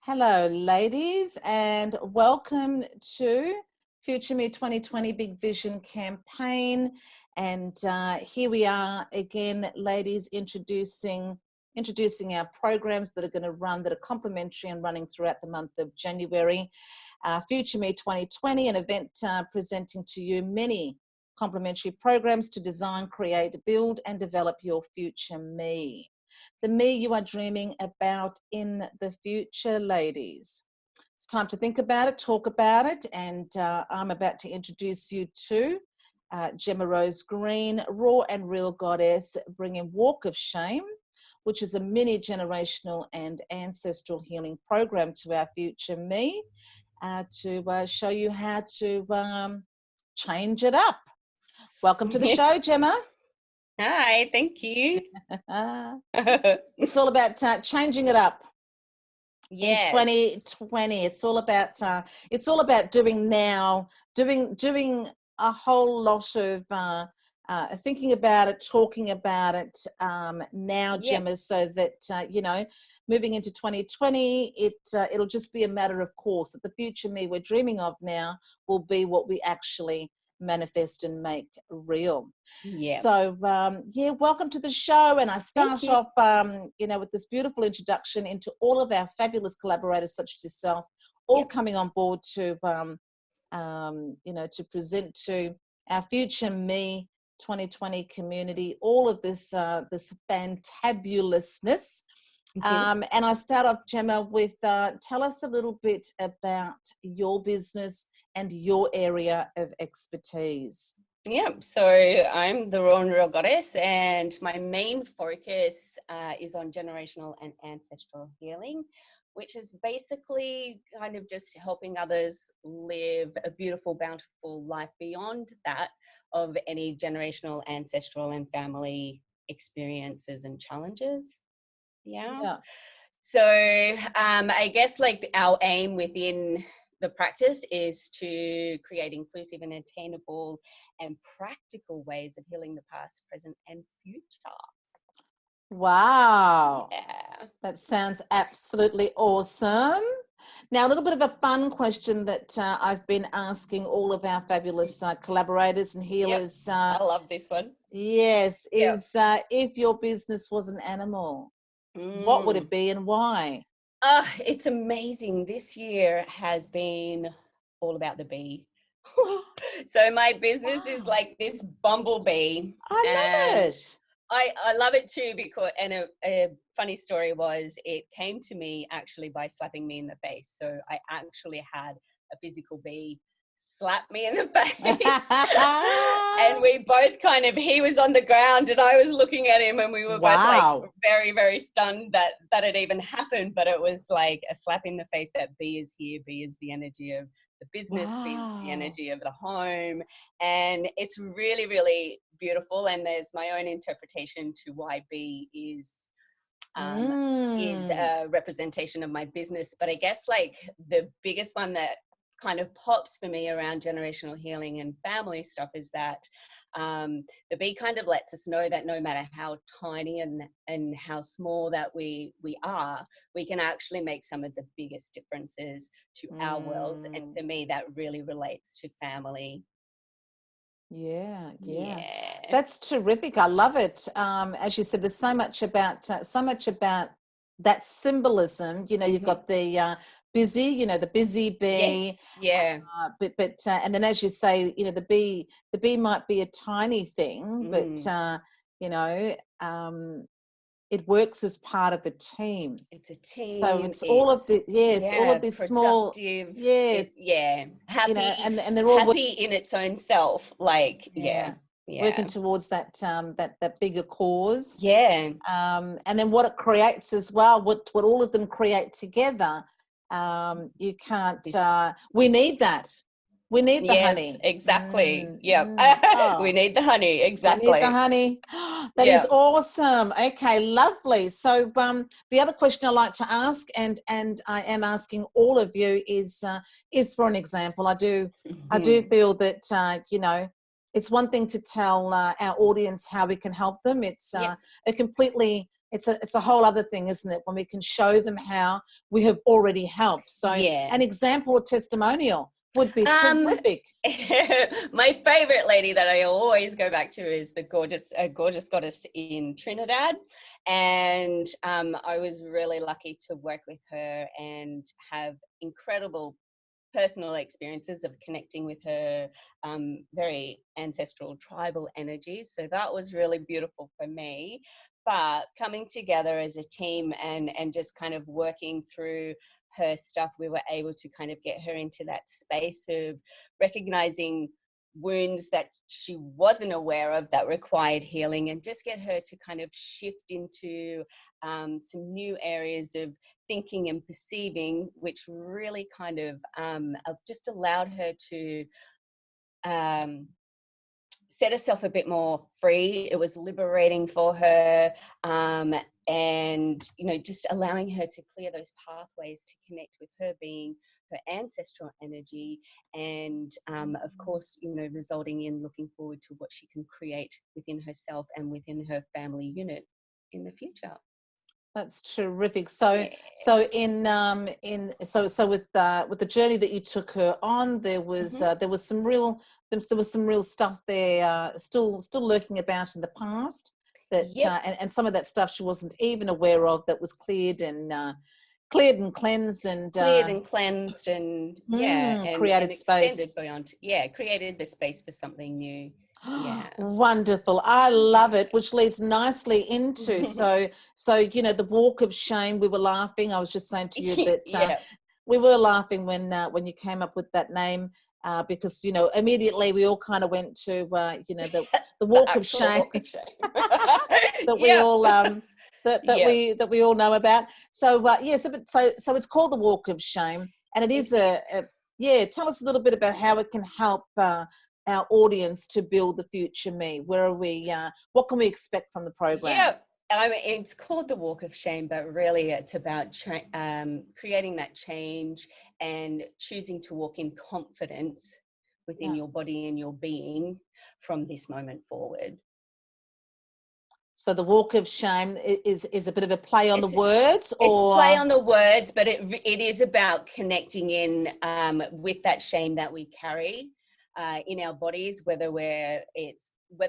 Hello, ladies, and welcome to Future Me 2020 Big Vision campaign. And here we are again, ladies, introducing our programs that are going to run, that are complimentary and running throughout the month of January. Future Me 2020, an event presenting to you many complimentary programs to design, create, build, and develop your future me. The me you are dreaming about in the future, ladies. It's time to think about it, talk about it, and I'm about to introduce you to Gemma Rose Green, Raw and Real Goddess, bringing Walk of Shame, which is a mini generational and ancestral healing program to our future me, to show you how to change it up. Welcome to the show, Gemma. Hi, thank you. It's all about changing it up. Yes. In 2020, it's all about doing now, doing a whole lot of thinking about it, talking about it now, Gemma, so that moving into 2020, it'll just be a matter of course that the future me we're dreaming of now will be what we actually manifest and make real. So welcome to the show, and I start off with this beautiful introduction into all of our fabulous collaborators such as yourself, all coming on board to to present to our future me 2020 community all of this fantabulousness. And I start off, Gemma, with tell us a little bit about your business and your area of expertise. So I'm the Raw and Real Goddess, and my main focus is on generational and ancestral healing, which is basically kind of just helping others live a beautiful, bountiful life beyond that of any generational, ancestral, and family experiences and challenges. So I guess like our aim within the practice is to create inclusive and attainable and practical ways of healing the past, present, and future. Wow. Yeah. That sounds absolutely awesome. Now, a little bit of a fun question that I've been asking all of our fabulous collaborators and healers. I love this one. Yes, is if your business was an animal, what would it be and why? It's amazing. This year has been all about the bee. So my business is like this bumblebee. I love it. I love it too, because, and a funny story was, it came to me actually by slapping me in the face. So I actually had a physical bee slap me in the face. And we both he was on the ground and I was looking at him, and we were both like very, very stunned that it even happened. But it was like a slap in the face that B is here. B is the energy of the business, B is the energy of the home. And it's really, really beautiful. And there's my own interpretation to why B is a representation of my business. But I guess like the biggest one that kind of pops for me around generational healing and family stuff is that the bee kind of lets us know that no matter how tiny and how small that we are, we can actually make some of the biggest differences to our world. And for me, that really relates to family. Yeah. That's terrific. I love it. As you said, there's so much about that symbolism. You've got the busy, the busy bee. Yes. But and then, as you say, the bee might be a tiny thing, but it works as part of a team. It's a team. So it's all of the it's all of this small happy, and they're all happy in its own self, like working towards that that bigger cause. And then what it creates as well, what all of them create together, you can't we need that. We need the honey. Exactly. We need the honey. Exactly. We need the honey. That is awesome. Okay, lovely. So the other question I like to ask, and I am asking all of you, is for an example. I do feel that it's one thing to tell our audience how we can help them. It's a completely it's a whole other thing, isn't it? When we can show them how we have already helped. So Yeah. an example or testimonial would be terrific. My favorite lady that I always go back to is the gorgeous goddess in Trinidad, and I was really lucky to work with her and have incredible personal experiences of connecting with her very ancestral tribal energies. So that was really beautiful for me. But coming together as a team and just kind of working through her stuff, we were able to kind of get her into that space of recognizing wounds that she wasn't aware of that required healing, and just get her to kind of shift into some new areas of thinking and perceiving, which really kind of just allowed her to set herself a bit more free. It was liberating for her, and just allowing her to clear those pathways to connect with her being, her ancestral energy, and of course, resulting in looking forward to what she can create within herself and within her family unit in the future. That's terrific. So, Yeah. so with the journey that you took her on, there was some real stuff there, still lurking about in the past that, Yep. and some of that stuff she wasn't even aware of, that was cleared and cleansed and Cleared and cleansed, and created extended space. beyond. Created the space for something new. Yeah. Wonderful. I love it, which leads nicely into so the walk of shame. We were laughing. I was just saying to you that we were laughing when you came up with that name, because immediately we all kind of went to the walk of shame, walk of shame. that we all that we all know about. So so it's called the walk of shame, and it is tell us a little bit about how it can help our audience to build the future me. Where are we? What can we expect from the program? Yeah, it's called the walk of shame, but really it's about creating that change and choosing to walk in confidence within your body and your being from this moment forward. So the walk of shame is a bit of a play on the words, it's play on the words, but it is about connecting in with that shame that we carry in our bodies, whether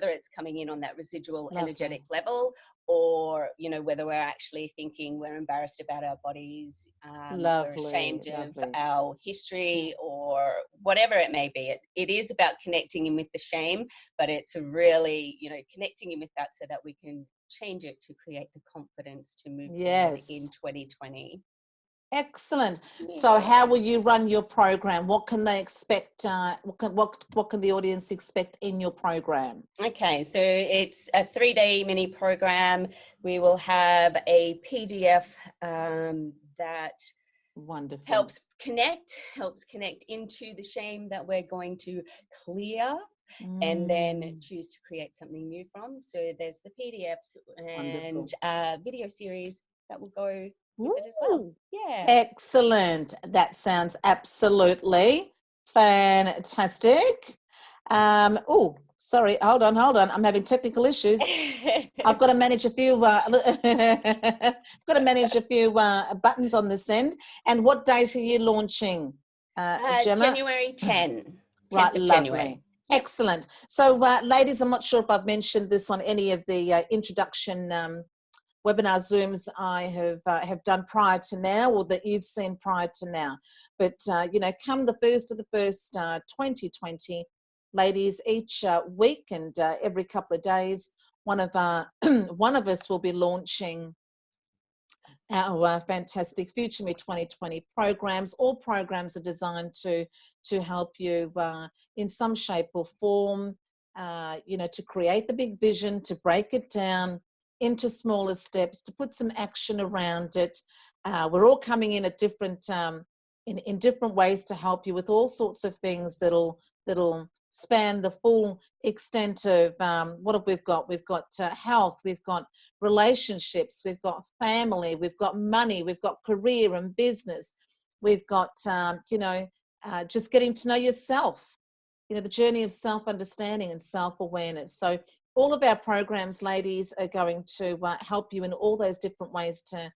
it's coming in on that residual energetic level, or whether we're actually thinking we're embarrassed about our bodies, we're ashamed of our history, or whatever it may be. It is about connecting in with the shame, but it's really connecting in with that so that we can change it to create the confidence to move forward in 2020. Excellent. So how will you run your program? What can they expect? What can the audience expect in your program? Okay, so it's a 3-day mini program. We will have a PDF that helps connect into the shame that we're going to clear, and then choose to create something new from. So there's the PDFs and video series that will go with it as well. Yeah. Excellent. That sounds absolutely fantastic. Sorry, hold on. I'm having technical issues. I've got to manage a few. Buttons on this end. And what date are you launching, Gemma? January 10th. Right, of lovely. January. Yep. Excellent. So, ladies, I'm not sure if I've mentioned this on any of the introduction webinar Zooms I have done prior to now, or that you've seen prior to now. But come the 1st of the 1st, 2020, ladies, each week and every couple of days, one of us will be launching our fantastic Future Me 2020 programs. All programs are designed to help you in some shape or form, to create the big vision, to break it down into smaller steps, to put some action around it. We're all coming in at different in different ways to help you with all sorts of things that'll span the full extent of what have we've got. We've got health, we've got relationships, we've got family, we've got money, we've got career and business, we've got just getting to know yourself, the journey of self-understanding and self-awareness. So all of our programs, ladies, are going to help you in all those different ways to,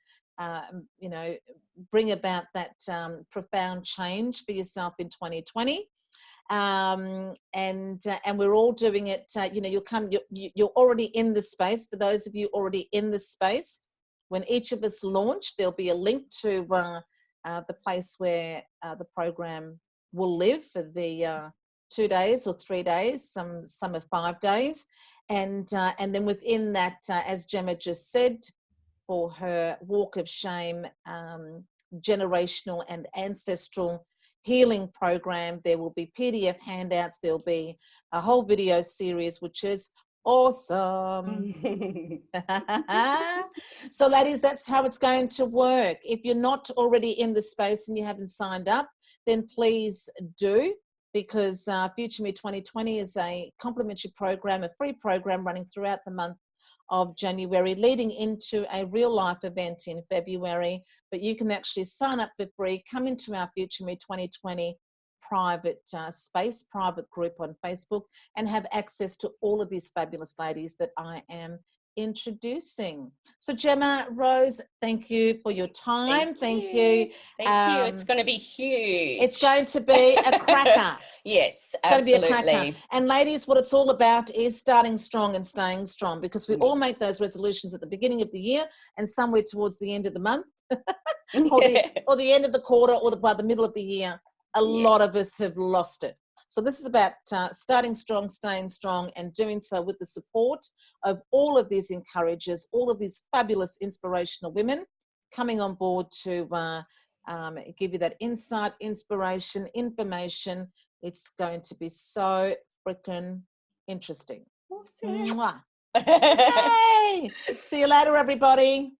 you know, bring about that profound change for yourself in 2020. And we're all doing it. You know, you're already in the space. For those of you already in the space, when each of us launch, there'll be a link to the place where the program will live for the 2 days or 3 days, some are 5 days, and then within that, as Gemma just said, for her walk of shame, generational and ancestral healing program, there will be PDF handouts, there'll be a whole video series, which is awesome. So ladies, that's how it's going to work. If you're not already in the space and you haven't signed up, then please do, because Future Me 2020 is a complimentary program, a free program running throughout the month of January, leading into a real life event in February. But you can actually sign up for free, come into our Future Me 2020 private space, private group on Facebook, and have access to all of these fabulous ladies that I am introducing. So Gemma, Rose, thank you for your time. Thank you. Thank you. It's going to be huge. It's going to be a cracker. Yes, it's absolutely. going to be a cracker. And ladies, what it's all about is starting strong and staying strong, because we all make those resolutions at the beginning of the year and somewhere towards the end of the month or the end of the quarter, or by the middle of the year, a lot of us have lost it. So this is about starting strong, staying strong, and doing so with the support of all of these encouragers, all of these fabulous inspirational women coming on board to give you that insight, inspiration, information. It's going to be so freaking interesting. Awesome. Mwah. Hey! See you later, everybody.